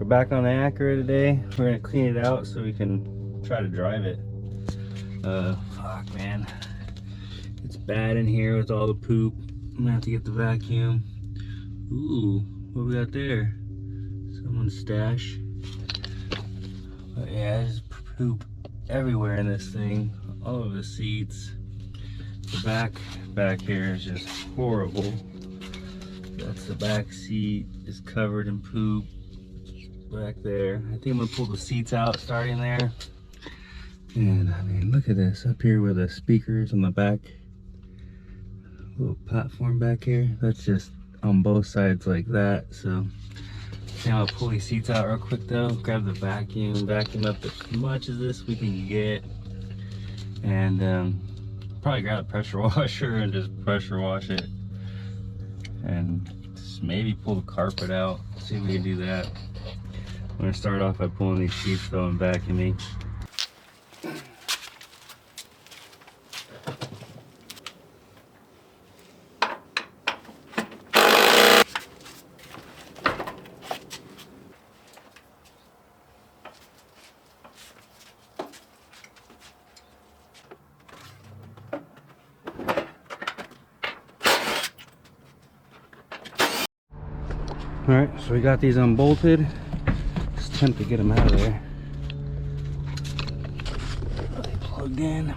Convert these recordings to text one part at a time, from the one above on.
We're back on the Acura today. We're gonna clean it out so we can try to drive it. Fuck, man. It's bad in here with all the poop. I'm gonna have to get the vacuum. Ooh, what we got there? Someone's stash. But yeah, there's poop everywhere in this thing. All over the seats. The back here is just horrible. That's the back seat is covered in poop. Back there. I think I'm gonna pull the seats out starting there. And I mean, look at this up here with the speakers on the back. Little platform back here. That's just on both sides like that. So I think I'll pull these seats out real quick though. Grab the vacuum up as much of this we can get. And probably grab a pressure washer and just pressure wash it. And just maybe pull the carpet out. See if we can do that. I'm gonna start off by pulling these seats though and vacuuming. All right, so we got these unbolted. Just attempt to get them out of there. Are they plugged in?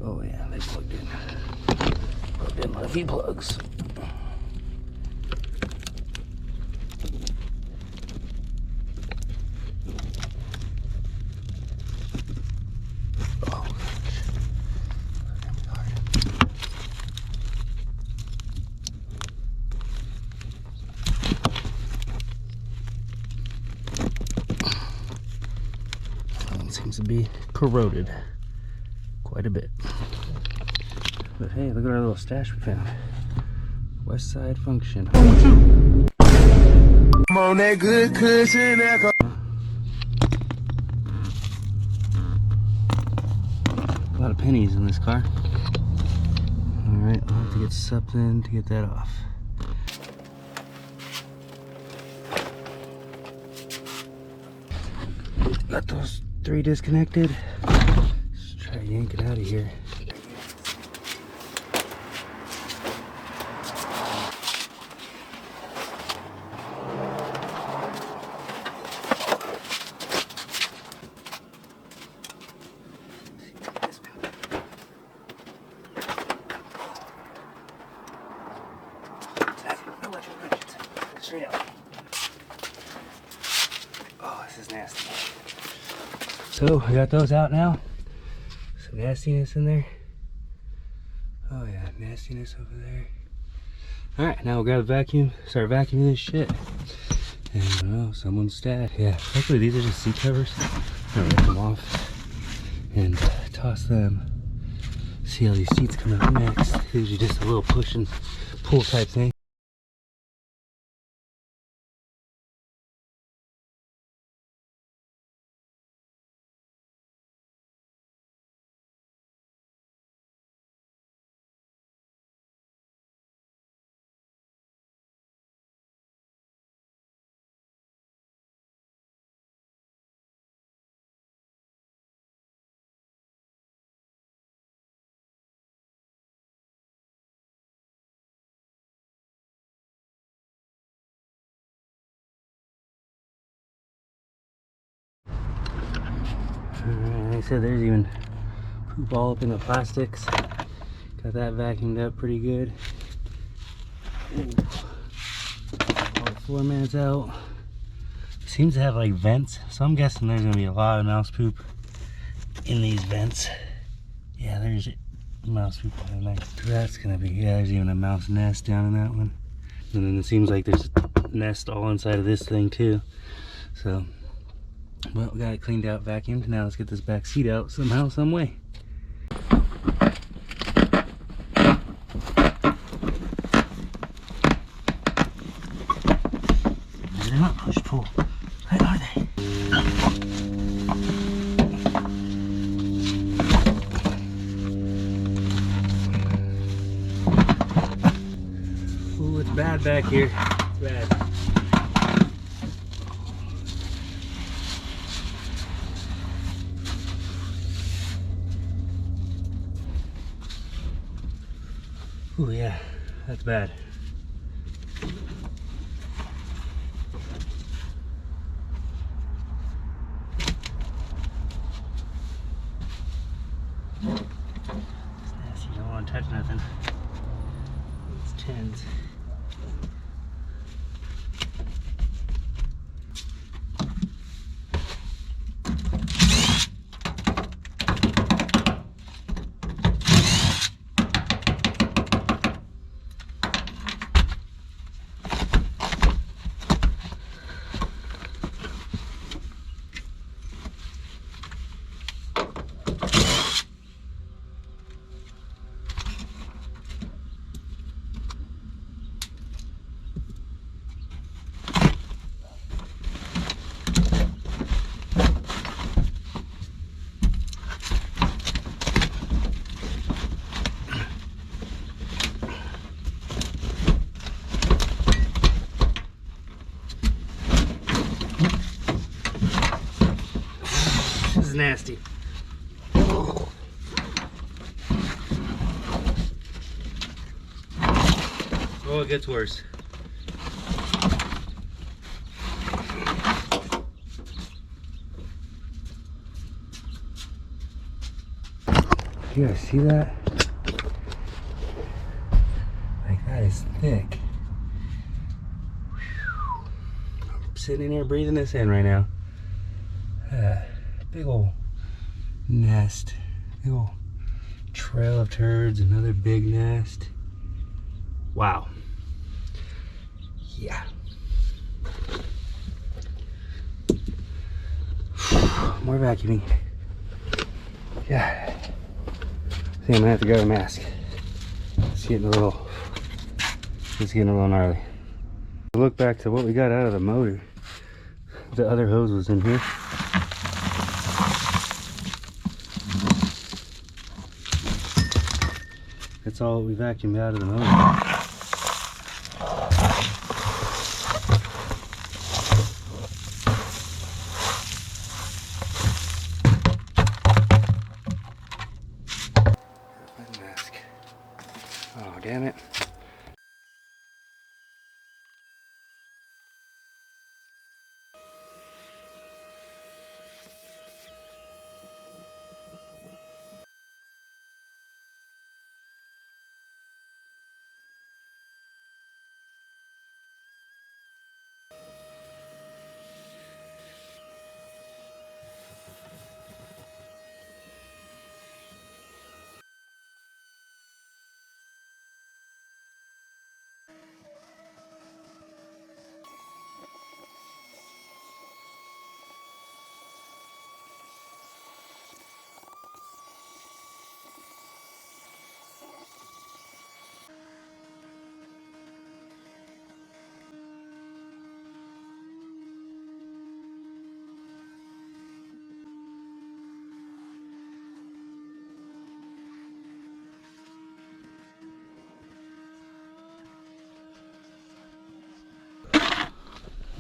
Oh yeah, they plugged in. Plugged in like V-plugs. Seems to be corroded quite a bit. But hey, look at our little stash we found. West Side Function. I'm on that good cushion. A lot of pennies in this car. Alright, I'll have to get something to get that off. Got those 3 disconnected. Let's try to yank it out of here. Straight out. Oh, this is nasty. So we got those out now. Some nastiness in there. Oh yeah, nastiness over there. All right, now we'll grab a vacuum, start vacuuming this shit. And oh, someone's stash. Yeah, hopefully these are just seat covers. I'm gonna rip them off and toss them. See how these seats come out next. Usually just a little push and pull type thing. Alright, like I said, there's even poop all up in the plastics. Got that vacuumed up pretty good. Ooh. All the floor mats out. Seems to have like vents, so I'm guessing there's gonna be a lot of mouse poop in these vents. Yeah, there's mouse poop in there. That's gonna be, yeah, there's even a mouse nest down in that one. And then it seems like there's a nest all inside of this thing too. So, well, we got it cleaned out, vacuumed. Now let's get this back seat out somehow, some way. They're not push pull. What are they? Ooh, it's bad back here. It's bad. Oh yeah, that's bad. It's nasty, you don't want to touch nothing. It's tins. This is nasty. Oh, it gets worse. You guys see that? Like, that is thick. I'm sitting in here breathing this in right now. Big old nest. Big old trail of turds, another big nest. Wow. Yeah. More vacuuming. Yeah. I think I'm gonna have to grab a mask. It's getting a little gnarly. Look back to what we got out of the motor. The other hose was in here. That's all we vacuumed out of the motor. Mask. Oh, damn it.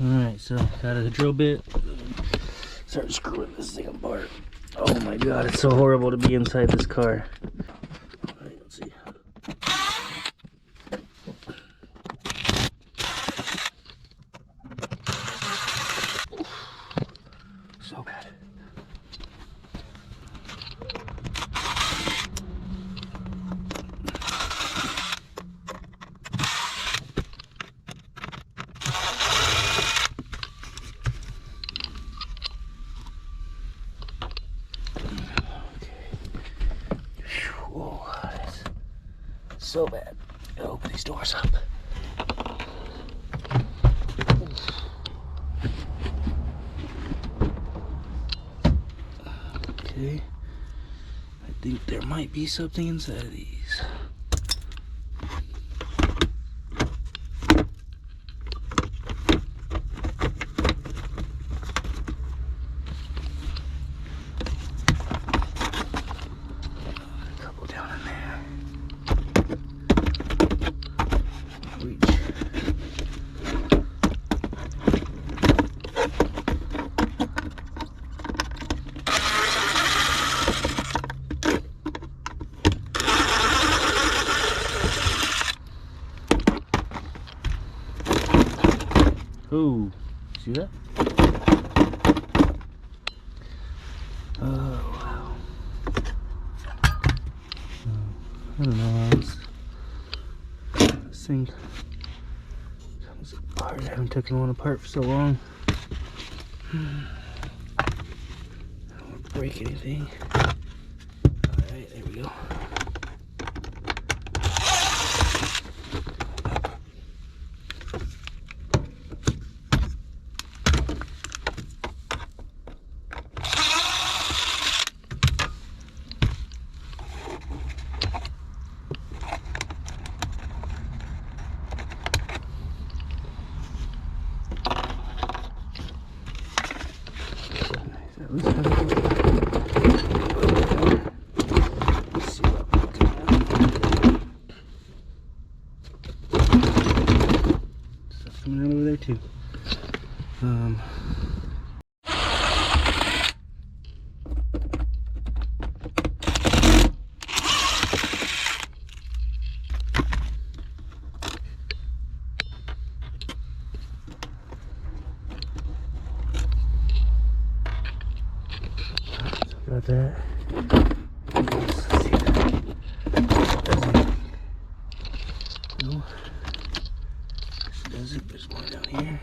Alright, so got a drill bit. Start screwing this thing apart. Oh my god, it's so horrible to be inside this car. Alright, let's see. So bad. So bad. Gotta open these doors up. Okay. I think there might be something inside of these. A couple down in there. See that? Oh, wow. I don't know how this thing comes apart. I haven't taken one apart for so long. I don't want to break anything. Alright, there we go. Coming out over there too. Got that. Let's see that. No. This doesn't. There's one down here.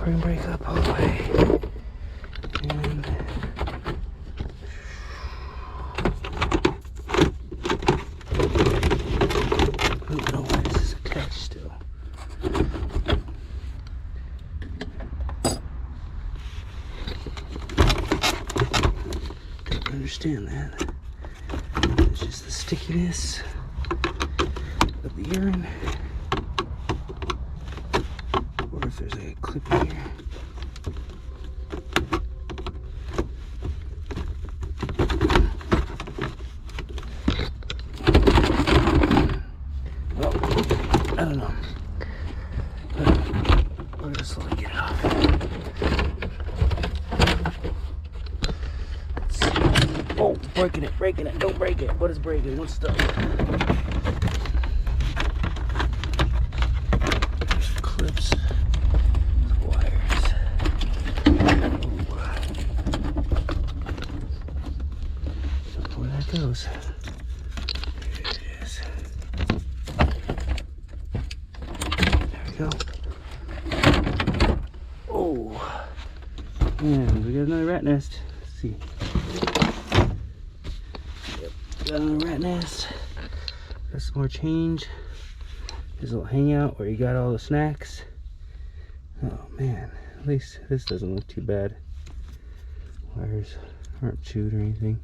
And break up all the way. And I don't know why this is attached still. Don't understand that. It's just the stickiness of the urine. Or if there's a clip in here. Well, I don't know. But we're gonna slowly get it off. Let's see. Oh, breaking it. Don't break it. What is breaking? What's stuck? Clips. Goes. There it is. There we go. Oh, and we got another rat nest. Let's see. Yep, got another rat nest. Got some more change. There's a little hangout where you got all the snacks. Oh man, at least this doesn't look too bad. Wires aren't chewed or anything.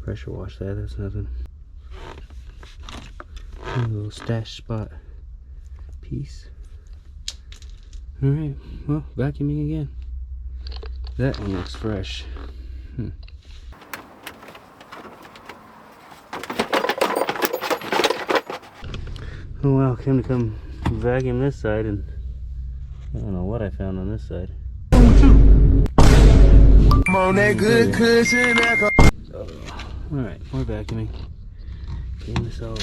Pressure wash that, that's nothing. A little stash spot piece. Alright, well, vacuuming again. That one looks fresh. Oh wow, came to come vacuum this side and I don't know what I found on this side. I'm on that good cushion. So Alright, more vacuuming. Clean this all up.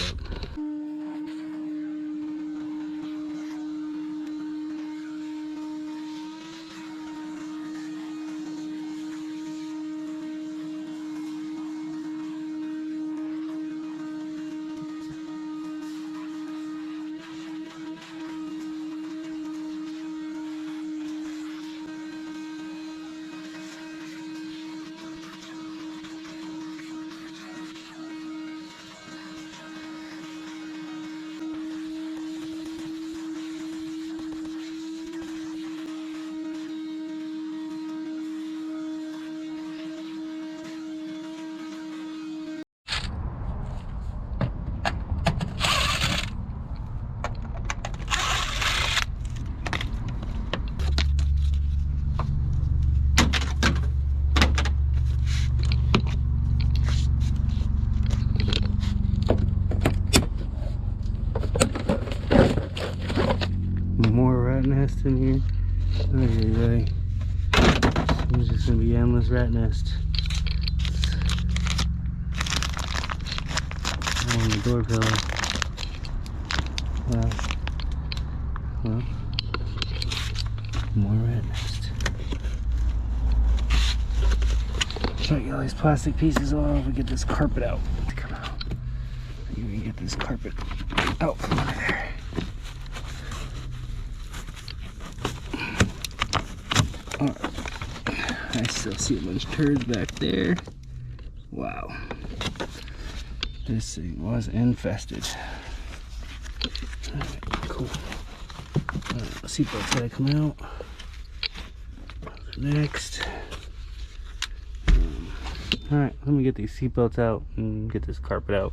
More rat nest in here. Okay, it's just gonna be endless rat nest. On the door pillow. Well, more rat nest. Try to get all these plastic pieces off and get this carpet out. Come out. You can get this carpet out from under there. I still see a bunch of turds back there. Wow. This thing was infested. Alright, cool. Seatbelt's gotta come out. Next. Alright, let me get these seatbelts out and get this carpet out.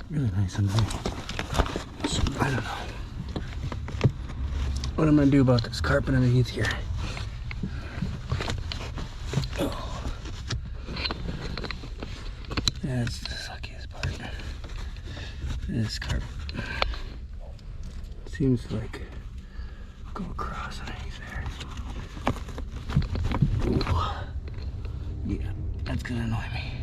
Really nice in there. So, I don't know what I'm gonna do about this carpet underneath here. Oh. That's the suckiest part. This carpet seems to like go across underneath there. Ooh. Yeah, that's gonna annoy me.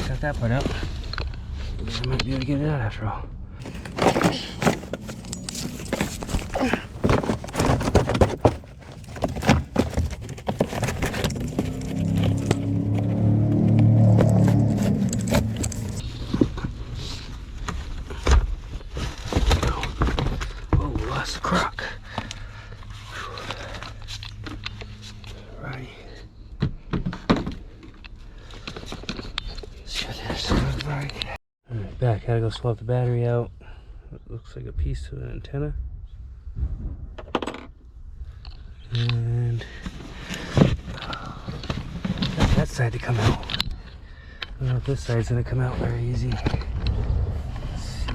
Got that part out. I might be able to get it out after all. Oh, we lost the crock. Right. Alright, back. Gotta go swap the battery out. It looks like a piece to an antenna. And got that side to come out. I don't know if this side's gonna come out very easy. Let's see.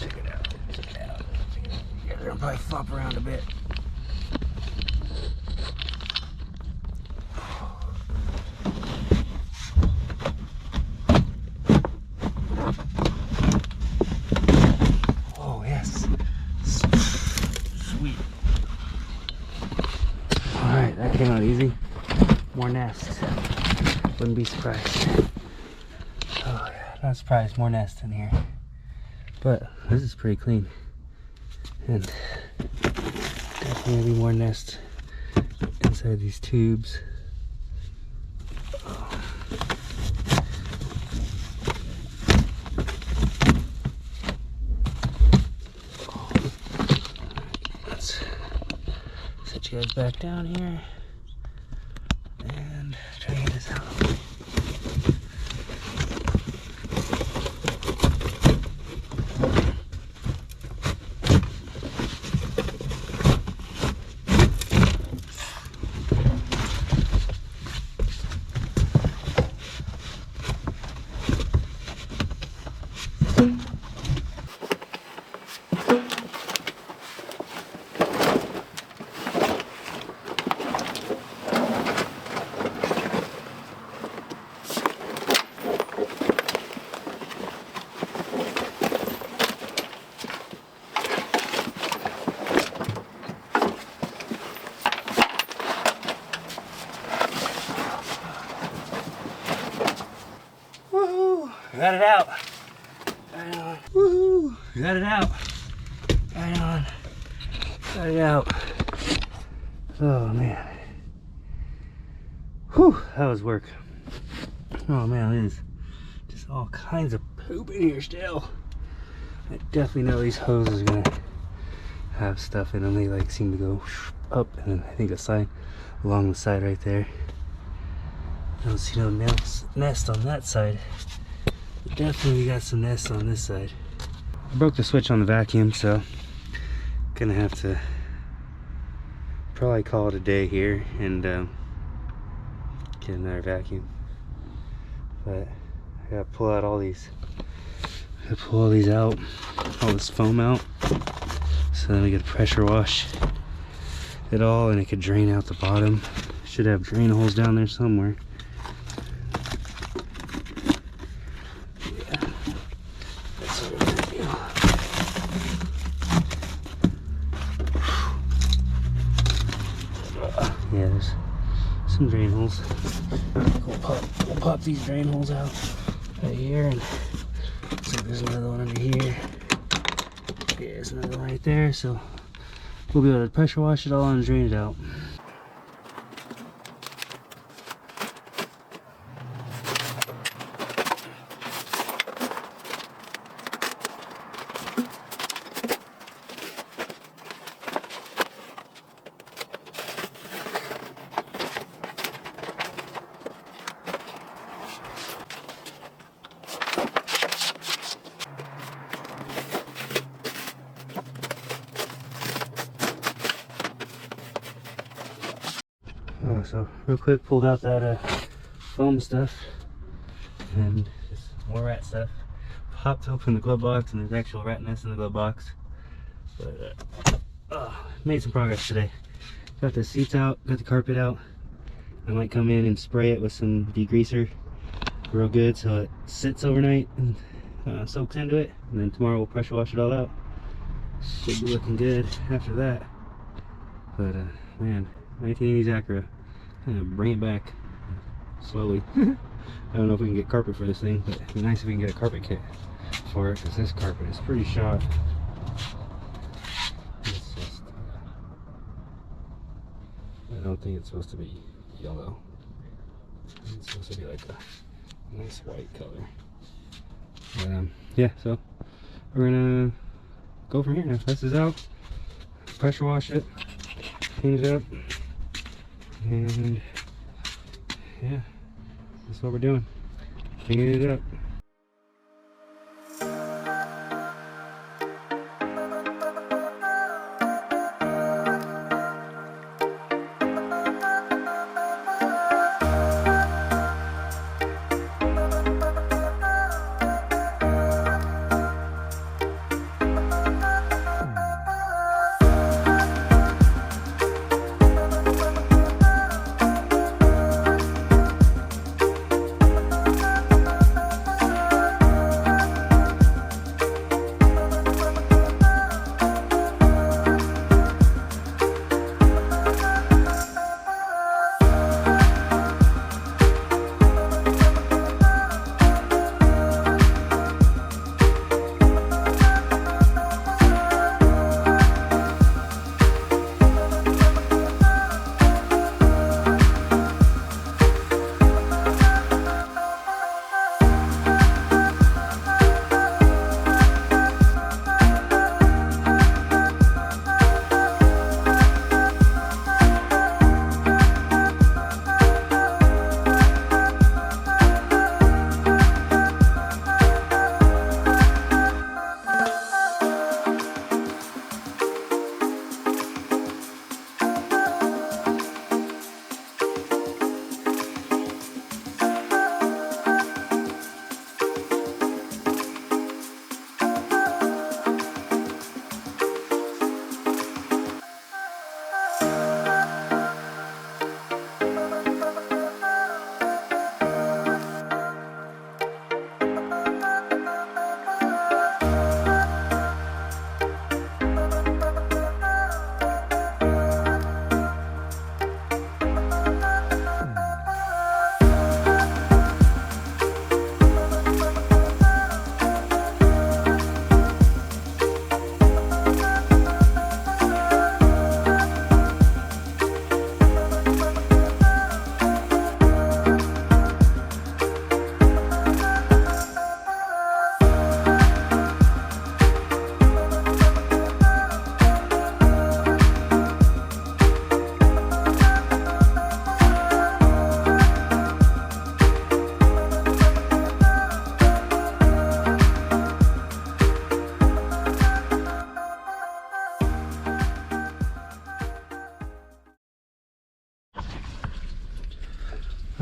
Check it out. Check it out. Yeah, they're gonna probably flop around a bit. That came out easy. More nest. Wouldn't be surprised. Oh yeah, not surprised. More nest in here. But this is pretty clean. And definitely gonna be more nest inside these tubes. Let's set you guys back down here. And try to get this out. Got it out. Right on. Woohoo! Got it out. Right on. Got it out. Oh man. Whew, that was work. Oh man, there's just all kinds of poop in here still. I definitely know these hoses are gonna have stuff in them. They like seem to go up, and then I think a side along the side right there. I don't see no nest on that side. But definitely we got some nests on this side. I broke the switch on the vacuum, so gonna have to probably call it a day here and get another vacuum. But I gotta pull out all these. I gotta pull all these out, all this foam out, so then we get pressure wash it all, and it could drain out the bottom. Should have drain holes down there somewhere. Yeah, that's what we're gonna do. Yeah, there's some drain holes. We'll pop these drain holes out right here, and so there's another one under here. Yeah, there's another one right there, so we'll be able to pressure wash it all and drain it out. Oh, so real quick, pulled out that foam stuff and just more rat stuff. Popped open the glove box, and there's actual rat nests in the glove box. But made some progress today. Got the seats out, got the carpet out. I might come in and spray it with some degreaser real good so it sits overnight and soaks into it, and then tomorrow we'll pressure wash it all out. Should be looking good after that. But man, 1980s Acura, kind of bring it back slowly. I don't know if we can get carpet for this thing, but it'd be nice if we can get a carpet kit for it, because this carpet is pretty shot. It's just, I don't think it's supposed to be yellow. It's supposed to be like a nice white color. But yeah, so we're gonna go from here now. Test this out, pressure wash it, clean it up, and yeah, that's what we're doing. Cleaning it up.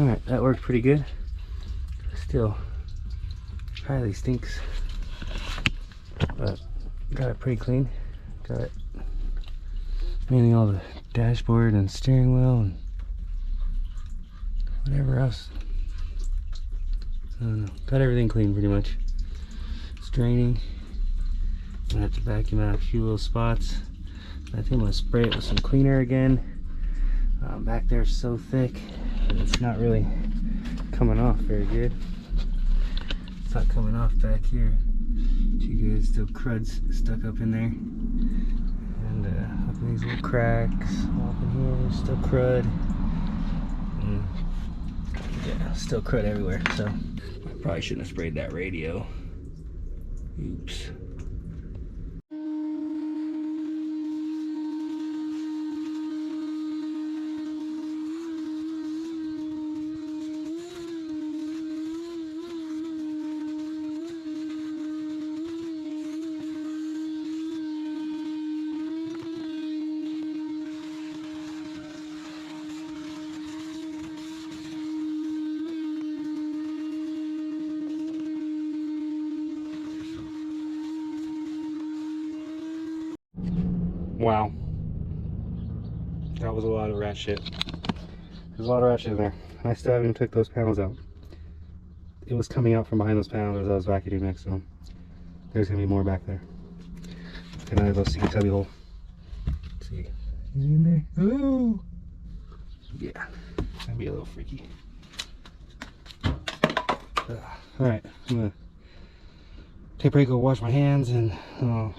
Alright, that worked pretty good. Still highly stinks, but got it pretty clean. Got it mainly all the dashboard and steering wheel and whatever else. I don't know. Got everything clean pretty much. It's draining. I'm gonna have to vacuum out a few little spots. I think I'm gonna spray it with some cleaner again. Back there is so thick that it's not really coming off very good. It's not coming off back here too good. Still crud's stuck up in there, and up in these little cracks off in here, still crud. And yeah, still crud everywhere. So I probably shouldn't have sprayed that radio. Oops. Wow, that was a lot of rat shit. There's a lot of rat shit in there. I still haven't took those panels out. It was coming out from behind those panels as I was vacuuming next to them. There's gonna be more back there. Can I go see the tubby hole? Let's see, is he in there? Hello? Yeah, that'd be a little freaky. Alright, I'm gonna take a break, go wash my hands, and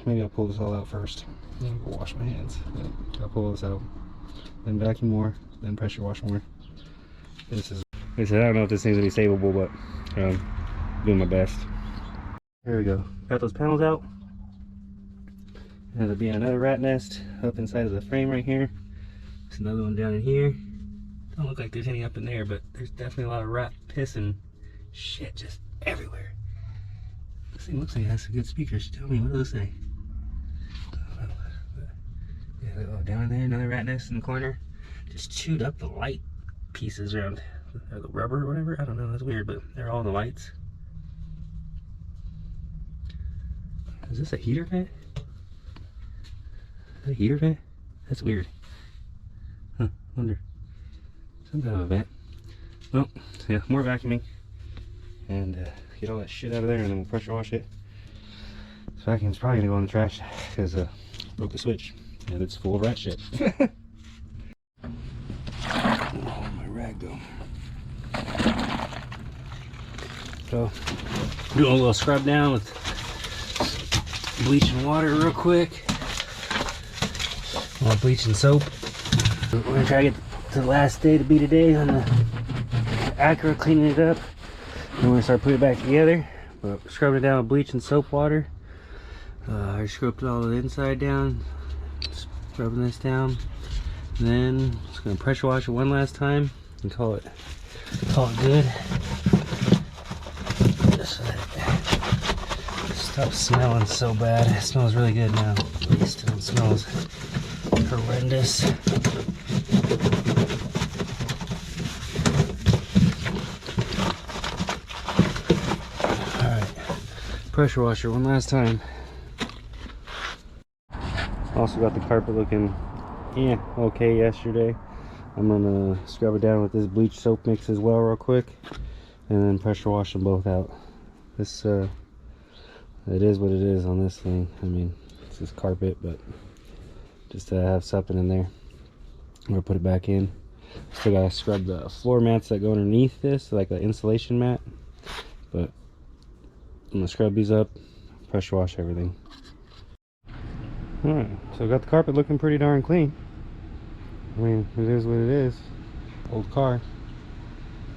maybe I'll pull this all out first. Then go wash my hands. I'll pull this out, then vacuum more, then pressure wash more. This is, like I said, I don't know if this thing's gonna be savable, but I'm doing my best. Here we go. Got those panels out. And there'll be another rat nest up inside of the frame right here. There's another one down in here. Don't look like there's any up in there, but there's definitely a lot of rat piss and shit just everywhere. This thing looks like it has some good speakers. Tell me, what do those say? Yeah, oh, down there, another rat nest in the corner. Just chewed up the light pieces around, or the rubber or whatever. I don't know, that's weird, but they're all the lights. Is this a heater vent? Is that a heater vent? That's weird. Huh, wonder. Some kind of a vent. Well, yeah, more vacuuming. And get all that shit out of there, and then we'll pressure wash it. This vacuum's probably gonna go in the trash because broke the switch and it's full of rat shit. Oh, where'd my rag go? So, doing a little scrub down with bleach and water real quick. More bleach and soap. We're gonna try to get to the last day to be today on the Acura, cleaning it up. And we're gonna start putting it back together. But scrubbing it down with bleach and soap water. I scrubbed all the inside down. Scrubbing this down. And then just gonna pressure wash it one last time and call it good. Just so that it stops smelling so bad. It smells really good now. At least it smells horrendous. Pressure washer one last time. Also got the carpet looking okay yesterday. I'm gonna scrub it down with this bleach soap mix as well real quick, and then pressure wash them both out. This it is what it is on this thing. I mean, this is carpet, but just to have something in there. I'm gonna put it back in. Still gotta scrub the floor mats that go underneath this, like the insulation mat, but I'm gonna scrub these up, pressure wash everything. Alright, so got the carpet looking pretty darn clean. I mean, it is what it is. Old car.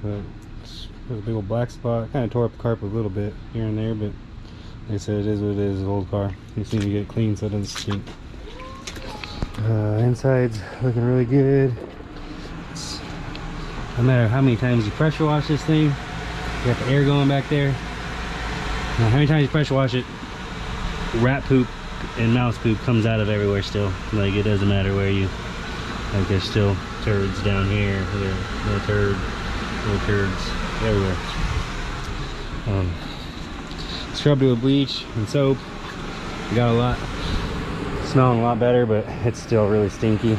But there's a big old black spot. Kind of tore up the carpet a little bit here and there, but like I said, it is what it is. It's an old car. You just need to get it clean so it doesn't stink. Inside's looking really good. No matter how many times you pressure wash this thing, you got the air going back there. Now, how many times you pressure wash it, rat poop and mouse poop comes out of everywhere still. Like, it doesn't matter where you, like, there's still turds down here, there's no turd. little turds everywhere. Scrubbed it with bleach and soap. We got a lot, smelling a lot better, but it's still really stinky.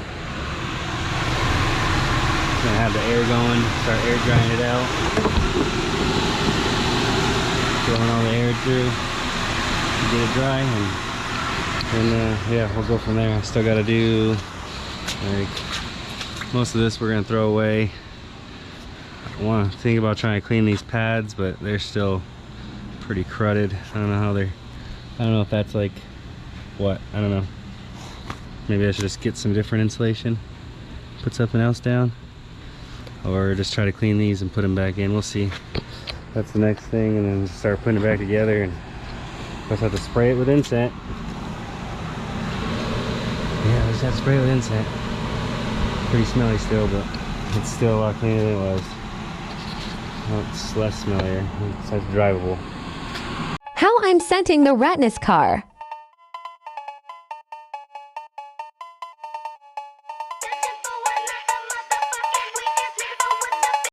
Gonna have the air going, start air drying it out, blowing all the air through, get it dry, and yeah, we'll go from there. I still got to do like most of this. We're gonna throw away. I want to think about trying to clean these pads, but they're still pretty cruddy. I don't know how they're. I don't know if that's like what. I don't know. Maybe I should just get some different insulation, put something else down, or just try to clean these and put them back in. We'll see. That's the next thing, and then start putting it back together, and just have to spray it with incense. Yeah, I just have to spray it with incense. Pretty smelly still, but it's still a lot cleaner than it was. Well, it's less smellier. It's drivable. How I'm scenting the Ratness car.